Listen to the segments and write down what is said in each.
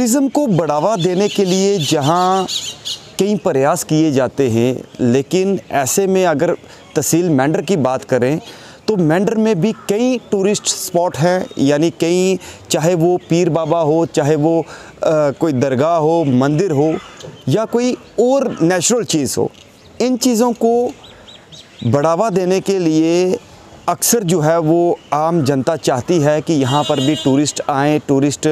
Tourism को बढ़ावा देने के लिए जहां कई प्रयास किए जाते हैं, लेकिन ऐसे में अगर तहसील मेंढर की बात करें तो मेंढर में भी कई टूरिस्ट स्पॉट हैं, यानी कई, चाहे वो पीर बाबा हो, चाहे वो कोई दरगाह हो, मंदिर हो या कोई और नेचुरल चीज़ हो। इन चीज़ों को बढ़ावा देने के लिए अक्सर जो है वो आम जनता चाहती है कि यहाँ पर भी टूरिस्ट आएँ, टूरिस्ट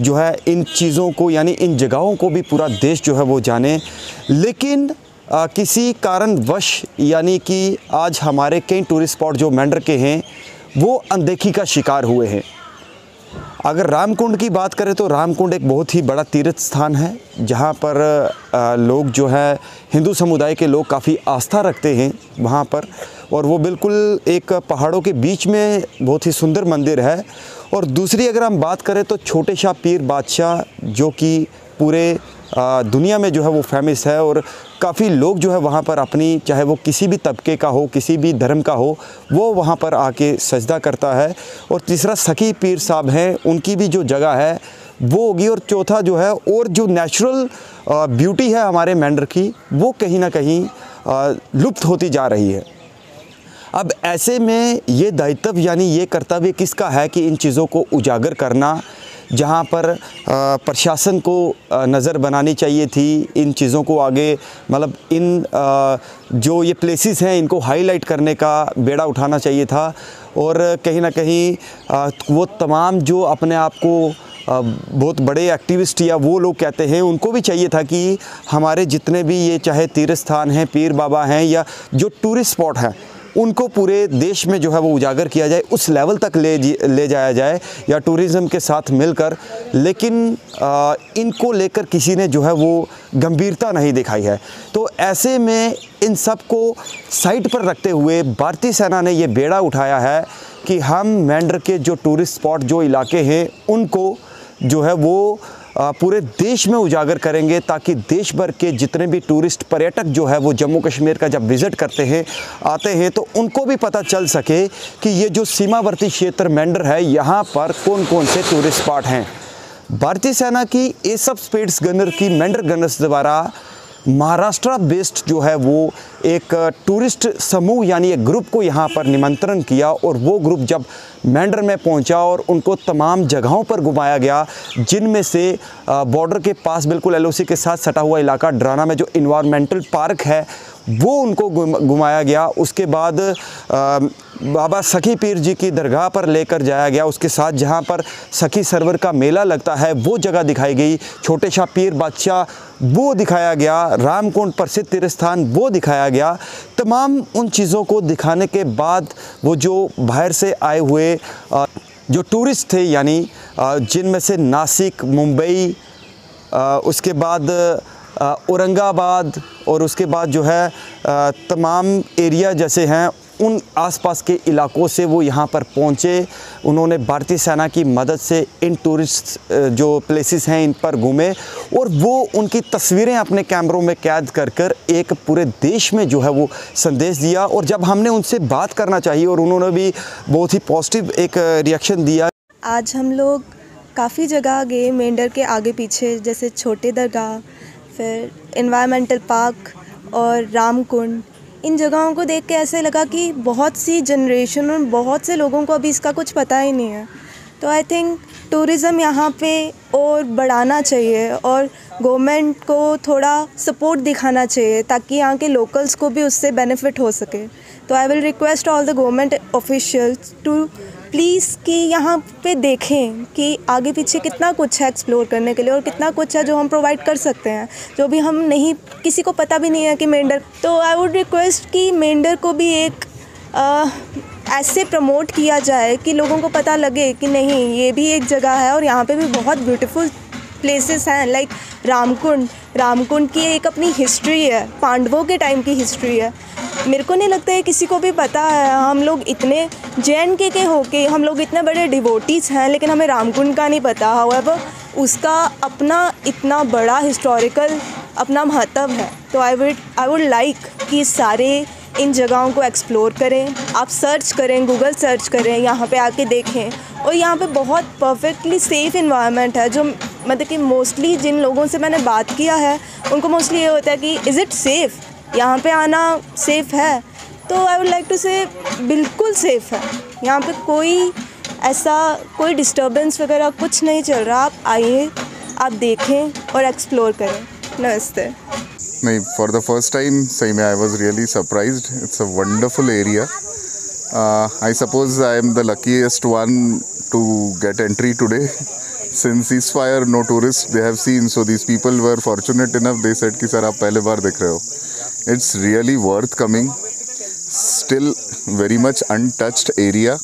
जो है इन चीज़ों को, यानी इन जगहों को भी पूरा देश जो है वो जाने। लेकिन किसी कारणवश, यानी कि आज हमारे कई टूरिस्ट स्पॉट जो मेंढर के हैं वो अनदेखी का शिकार हुए हैं। अगर रामकुंड की बात करें तो रामकुंड एक बहुत ही बड़ा तीर्थ स्थान है, जहाँ पर लोग जो है हिंदू समुदाय के लोग काफ़ी आस्था रखते हैं वहाँ पर, और वो बिल्कुल एक पहाड़ों के बीच में बहुत ही सुंदर मंदिर है। और दूसरी अगर हम बात करें तो छोटे शाह पीर बादशाह, जो कि पूरे दुनिया में जो है वो फेमस है, और काफ़ी लोग जो है वहाँ पर अपनी, चाहे वो किसी भी तबके का हो, किसी भी धर्म का हो, वो वहाँ पर आके सजदा करता है। और तीसरा सखी पीर साहब हैं, उनकी भी जो जगह है वो होगी। और चौथा जो है, और जो नेचुरल ब्यूटी है हमारे मेंढर की, वो कहीं ना कहीं लुप्त होती जा रही है। अब ऐसे में ये दायित्व, यानी ये कर्तव्य किसका है कि इन चीज़ों को उजागर करना, जहाँ पर प्रशासन को नज़र बनानी चाहिए थी, इन चीज़ों को आगे, मतलब इन जो ये प्लेसेस हैं इनको हाईलाइट करने का बेड़ा उठाना चाहिए था। और कहीं ना कहीं वो तमाम जो अपने आप को बहुत बड़े एक्टिविस्ट या वो लोग कहते हैं, उनको भी चाहिए था कि हमारे जितने भी ये चाहे तीर्थ स्थान हैं, पीर बाबा हैं, या जो टूरिस्ट स्पॉट हैं, उनको पूरे देश में जो है वो उजागर किया जाए, उस लेवल तक ले जाया जाए, या टूरिज़्म के साथ मिलकर। लेकिन इनको लेकर किसी ने जो है वो गंभीरता नहीं दिखाई है। तो ऐसे में इन सब को साइड पर रखते हुए भारतीय सेना ने ये बेड़ा उठाया है कि हम मेंढर के जो टूरिस्ट स्पॉट, जो इलाके हैं, उनको जो है वो पूरे देश में उजागर करेंगे, ताकि देश भर के जितने भी टूरिस्ट पर्यटक जो है वो जम्मू कश्मीर का जब विज़िट करते हैं, आते हैं, तो उनको भी पता चल सके कि ये जो सीमावर्ती क्षेत्र मेंढर है, यहाँ पर कौन कौन से टूरिस्ट स्पॉट हैं। भारतीय सेना की एसएफ स्पीड्स गनर की मेंढर गनर्स द्वारा महाराष्ट्र बेस्ड जो है वो एक टूरिस्ट समूह, यानी एक ग्रुप को यहाँ पर निमंत्रण किया, और वो ग्रुप जब मेंढर में पहुँचा और उनको तमाम जगहों पर घुमाया गया, जिनमें से बॉर्डर के पास बिल्कुल एलओसी के साथ सटा हुआ इलाका डराना में जो इन्वायरमेंटल पार्क है वो उनको घुमाया गया। उसके बाद बाबा सखी पीर जी की दरगाह पर लेकर जाया गया, उसके साथ जहाँ पर सखी सरवर का मेला लगता है वो जगह दिखाई गई, छोटे शाह पीर बादशाह वो दिखाया गया, रामकुंड प्रसिद्ध तीर्थ स्थान वो दिखाया गया। तमाम उन चीज़ों को दिखाने के बाद वो जो बाहर से आए हुए जो टूरिस्ट थे, यानी जिनमें से नासिक, मुंबई, उसके बाद औरंगाबाद, और उसके बाद जो है तमाम एरिया जैसे हैं, उन आसपास के इलाकों से वो यहाँ पर पहुँचे। उन्होंने भारतीय सेना की मदद से इन टूरिस्ट जो प्लेसेस हैं इन पर घूमे, और वो उनकी तस्वीरें अपने कैमरों में कैद कर कर एक पूरे देश में जो है वो संदेश दिया। और जब हमने उनसे बात करना चाहिए, और उन्होंने भी बहुत ही पॉजिटिव एक रिएक्शन दिया। आज हम लोग काफ़ी जगह गए मेंढर के आगे पीछे, जैसे छोटे दरगाह, फिर एनवायरमेंटल पार्क और रामकुंड। इन जगहों को देख के ऐसे लगा कि बहुत सी जनरेशन और बहुत से लोगों को अभी इसका कुछ पता ही नहीं है। तो आई थिंक टूरिज़्म यहाँ पे और बढ़ाना चाहिए, और गवर्नमेंट को थोड़ा सपोर्ट दिखाना चाहिए, ताकि यहाँ के लोकल्स को भी उससे बेनिफिट हो सके। तो I will request all the government officials to please कि यहाँ पे देखें कि आगे पीछे कितना कुछ है एक्सप्लोर करने के लिए, और कितना कुछ है जो हम प्रोवाइड कर सकते हैं, जो भी हम नहीं, किसी को पता भी नहीं है कि मेंढर। तो आई वुड रिक्वेस्ट कि मेंढर को भी एक ऐसे प्रमोट किया जाए कि लोगों को पता लगे कि नहीं, ये भी एक जगह है और यहाँ पे भी बहुत ब्यूटीफुल प्लेसेस हैं। लाइक रामकुंड की एक अपनी हिस्ट्री है, पांडवों के टाइम की हिस्ट्री है। मेरे को नहीं लगता है किसी को भी पता है। हम लोग इतने JNK के होके हम लोग इतने बड़े डिवोटीज़ हैं, लेकिन हमें रामकुंड का नहीं पता। हाउएवर उसका अपना इतना बड़ा हिस्टोरिकल अपना महत्व है। तो आई वुड लाइक कि सारे इन जगहों को एक्सप्लोर करें। आप सर्च करें, गूगल सर्च करें, यहाँ पे आके देखें। और यहाँ पे बहुत परफेक्टली सेफ़ इन्वायरमेंट है, जो मतलब कि मोस्टली जिन लोगों से मैंने बात किया है उनको मोस्टली ये होता है कि इज़ इट सेफ़, यहाँ पे आना सेफ़ है? तो आई वुड लाइक टू से बिल्कुल सेफ़ है। यहाँ पे कोई डिस्टर्बेंस वगैरह कुछ नहीं चल रहा। आप आइए, आप देखें और एक्सप्लोर करें। नमस्ते। नहीं, फॉर द फर्स्ट टाइम सही में I was really surprised. It's a wonderful area. I suppose I am the luckiest one to get entry today. Since ceasefire, no tourists they have seen, so these people were fortunate enough. They said कि sir आप पहले बार देख रहे हो. It's really worth coming. Still very much untouched area.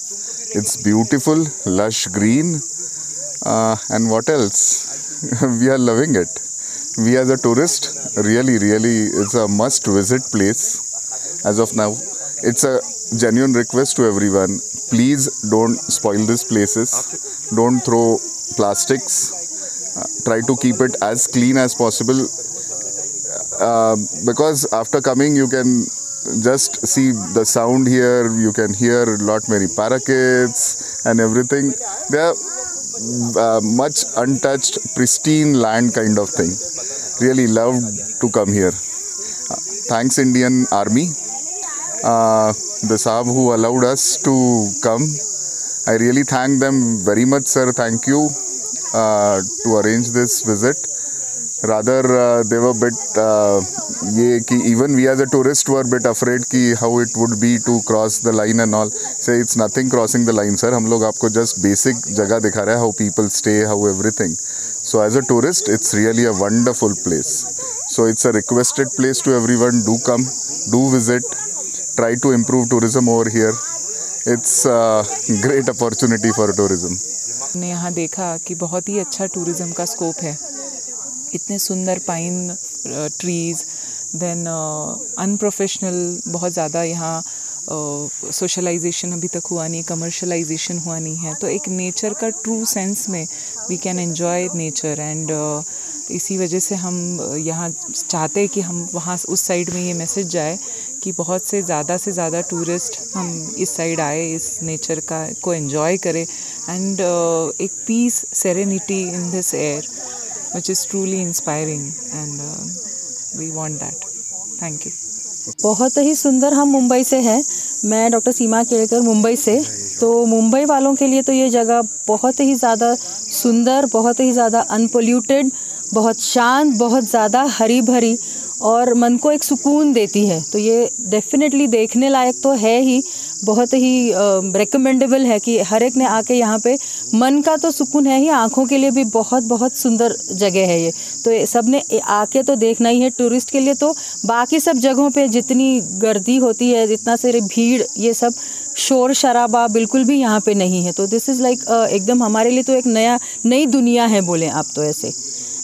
It's beautiful, lush green, and what else? We are loving it. We as a tourist, really, it's a must visit place as of now. It's a genuine request to everyone, please don't spoil these places, don't throw plastics, try to keep it as clean as possible, because after coming you can just see the sound here, you can hear a lot many parakeets and everything. They are much untouched, pristine land kind of thing. Really loved to come here. Thanks Indian Army, the Saab who allowed us to come. I really thank them very much, sir. Thank you to arrange this visit. Rather they were bit ये कि even we as a tourist were bit afraid कि how it would be to cross the line and all. Say it's nothing crossing the line, sir. हम लोग आपको just basic जगह दिखा रहे हैं, how people stay, how everything. So as a tourist, it's really a wonderful place. So it's a requested place to everyone. Do come, do visit. Try to improve tourism over here. It's a great opportunity for tourism. हमने यहाँ देखा कि बहुत ही अच्छा tourism का scope है। इतने सुंदर पाइन ट्रीज़, देन अनप्रोफेशनल, बहुत ज़्यादा यहाँ सोशलाइजेशन अभी तक हुआ नहीं, कमर्शलाइजेशन हुआ नहीं है। तो एक नेचर का ट्रू सेंस में we can enjoy nature, and इसी वजह से हम यहाँ चाहते हैं कि हम वहाँ उस साइड में ये मैसेज जाए कि बहुत से ज़्यादा टूरिस्ट हम इस साइड आए, इस नेचर को एंजॉय करें, एंड एक peace, serenity in this air which is truly inspiring, and we want that. Thank you. बहुत ही सुंदर। हम मुंबई से हैं, मैं डॉक्टर सीमा केड़कर मुंबई से। तो मुंबई वालों के लिए तो ये जगह बहुत ही ज़्यादा सुंदर, बहुत ही ज़्यादा अनपोल्यूटेड, बहुत शांत, बहुत ज़्यादा हरी भरी और मन को एक सुकून देती है। तो ये डेफिनेटली देखने लायक तो है ही, बहुत ही रिकमेंडेबल है कि हर एक ने आके यहाँ पे मन का तो सुकून है ही, आँखों के लिए भी बहुत सुंदर जगह है ये। तो सब ने आके तो देखना ही है। टूरिस्ट के लिए तो बाकी सब जगहों पे जितनी गर्दी होती है, जितना सारे भीड़, ये सब शोर शराबा बिल्कुल भी यहाँ पे नहीं है। तो दिस इज़ लाइक एकदम हमारे लिए तो एक नई दुनिया है बोलें आप तो ऐसे।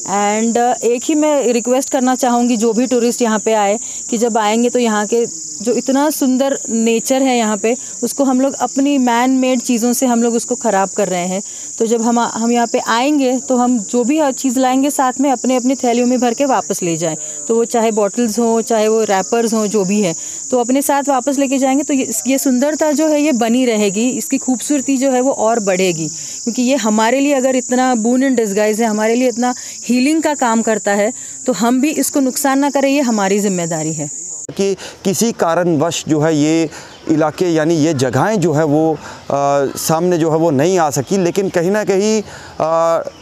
एंड एक ही मैं रिक्वेस्ट करना चाहूँगी जो भी टूरिस्ट यहाँ पे आए कि जब आएंगे तो यहाँ के जो इतना सुंदर नेचर है यहाँ पे, उसको हम लोग अपनी मैन मेड चीज़ों से हम लोग उसको ख़राब कर रहे हैं। तो जब हम यहाँ पे आएंगे तो हम जो भी हर चीज़ लाएंगे साथ में अपनी थैलियों में भर के वापस ले जाएं। तो वो चाहे बॉटल्स हों, चाहे वो रैपर्स हों, जो भी है, तो अपने साथ वापस लेके जाएंगे। तो ये सुंदरता जो है ये बनी रहेगी, इसकी खूबसूरती जो है वो और बढ़ेगी, क्योंकि ये हमारे लिए अगर इतना बून इन डिस्गाइज है, हमारे लिए इतना हीलिंग का काम करता है, तो हम भी इसको नुकसान ना करें, ये हमारी जिम्मेदारी है। कि किसी कारणवश जो है ये इलाके यानी ये जगहें जो है वो सामने जो है वो नहीं आ सकी, लेकिन कहीं ना कहीं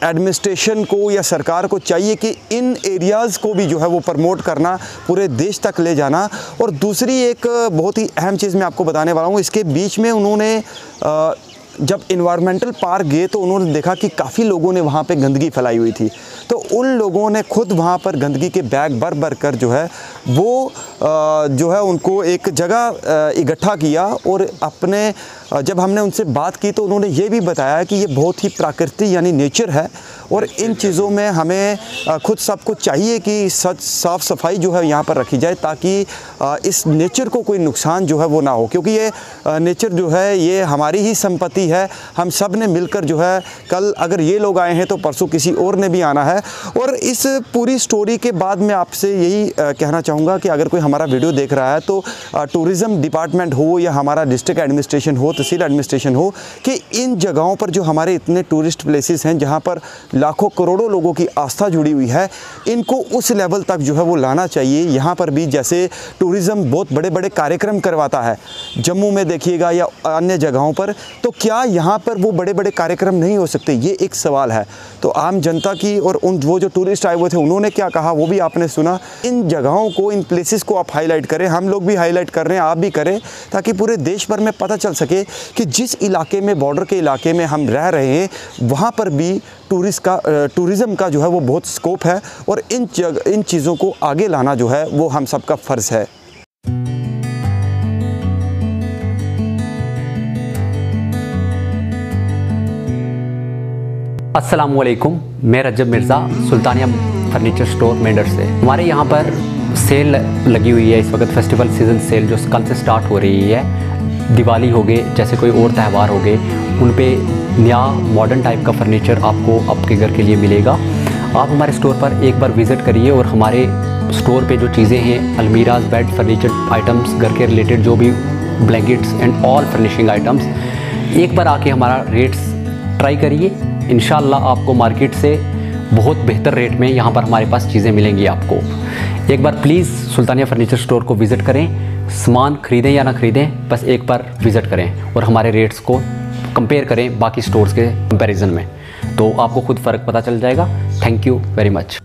एडमिनिस्ट्रेशन को या सरकार को चाहिए कि इन एरियाज़ को भी जो है वो प्रमोट करना, पूरे देश तक ले जाना। और दूसरी एक बहुत ही अहम चीज़ मैं आपको बताने वाला हूँ, इसके बीच में उन्होंने जब इन्वायरमेंटल पार्क गए तो उन्होंने देखा कि काफ़ी लोगों ने वहाँ पे गंदगी फैलाई हुई थी। तो उन लोगों ने खुद वहाँ पर गंदगी के बैग भर कर जो है वो जो है उनको एक जगह इकट्ठा किया। और अपने जब हमने उनसे बात की तो उन्होंने ये भी बताया कि ये बहुत ही प्राकृतिक यानी नेचर है, और इन चीज़ों में हमें खुद सबको चाहिए कि साफ़ सफाई जो है यहाँ पर रखी जाए, ताकि इस नेचर को कोई नुकसान जो है वो ना हो, क्योंकि ये नेचर जो है ये हमारी ही संपत्ति है। हम सब ने मिलकर जो है, कल अगर ये लोग आए हैं तो परसों किसी और ने भी आना है। और इस पूरी स्टोरी के बाद मैं आपसे यही कहना चाहूँगा कि अगर कोई हमारा वीडियो देख रहा है तो टूरिज़्म डिपार्टमेंट हो या हमारा डिस्ट्रिक्ट एडमिनिस्ट्रेशन हो, तहसील एडमिनिस्ट्रेशन हो, कि इन जगहों पर जो हमारे इतने टूरिस्ट प्लेसेस हैं जहाँ पर लाखों करोड़ों लोगों की आस्था जुड़ी हुई है, इनको उस लेवल तक जो है वो लाना चाहिए। यहाँ पर भी जैसे टूरिज़्म बहुत बड़े बड़े कार्यक्रम करवाता है जम्मू में देखिएगा या अन्य जगहों पर, तो क्या यहाँ पर वो बड़े बड़े कार्यक्रम नहीं हो सकते? ये एक सवाल है। तो आम जनता की और वो जो टूरिस्ट आए हुए थे उन्होंने क्या कहा वो भी आपने सुना। इन जगहों को, इन प्लेसेस को आप हाईलाइट करें, हम लोग भी हाईलाइट कर रहे हैं, आप भी करें, ताकि पूरे देश भर में पता चल सके कि जिस इलाके में, बॉर्डर के इलाके में हम रह रहे हैं, वहाँ पर भी टूरिज़्म का जो है वो बहुत स्कोप है और इन चीज़ों को आगे लाना जो है वो हम सबका फ़र्ज़ है। अस्सलामुअलैकुम, मैं रजब मिर्ज़ा, सुल्तानिया फर्नीचर स्टोर मेंढर से। हमारे यहाँ पर सेल लगी हुई है इस वक्त, फेस्टिवल सीज़न सेल जो कल से स्टार्ट हो रही है। दिवाली हो गए, जैसे कोई और त्यौहार हो गए, उन पे नया मॉडर्न टाइप का फर्नीचर आपको आपके घर के लिए मिलेगा। आप हमारे स्टोर पर एक बार विज़िट करिए और हमारे स्टोर पे जो चीज़ें हैं, अलमीराज, बेड, फर्नीचर आइटम्स, घर के रिलेटेड जो भी blankets and all furnishing items, एक बार आके हमारा रेट्स ट्राई करिए। इंशाल्लाह आपको मार्केट से बहुत बेहतर रेट में यहाँ पर हमारे पास चीज़ें मिलेंगी आपको। एक बार प्लीज़ सुल्तानिया फर्नीचर स्टोर को विज़िट करें, सामान ख़रीदें या ना ख़रीदें, बस एक बार विज़िट करें और हमारे रेट्स को कंपेयर करें बाकी स्टोर्स के कंपैरिजन में, तो आपको खुद फ़र्क पता चल जाएगा। Thank you very much.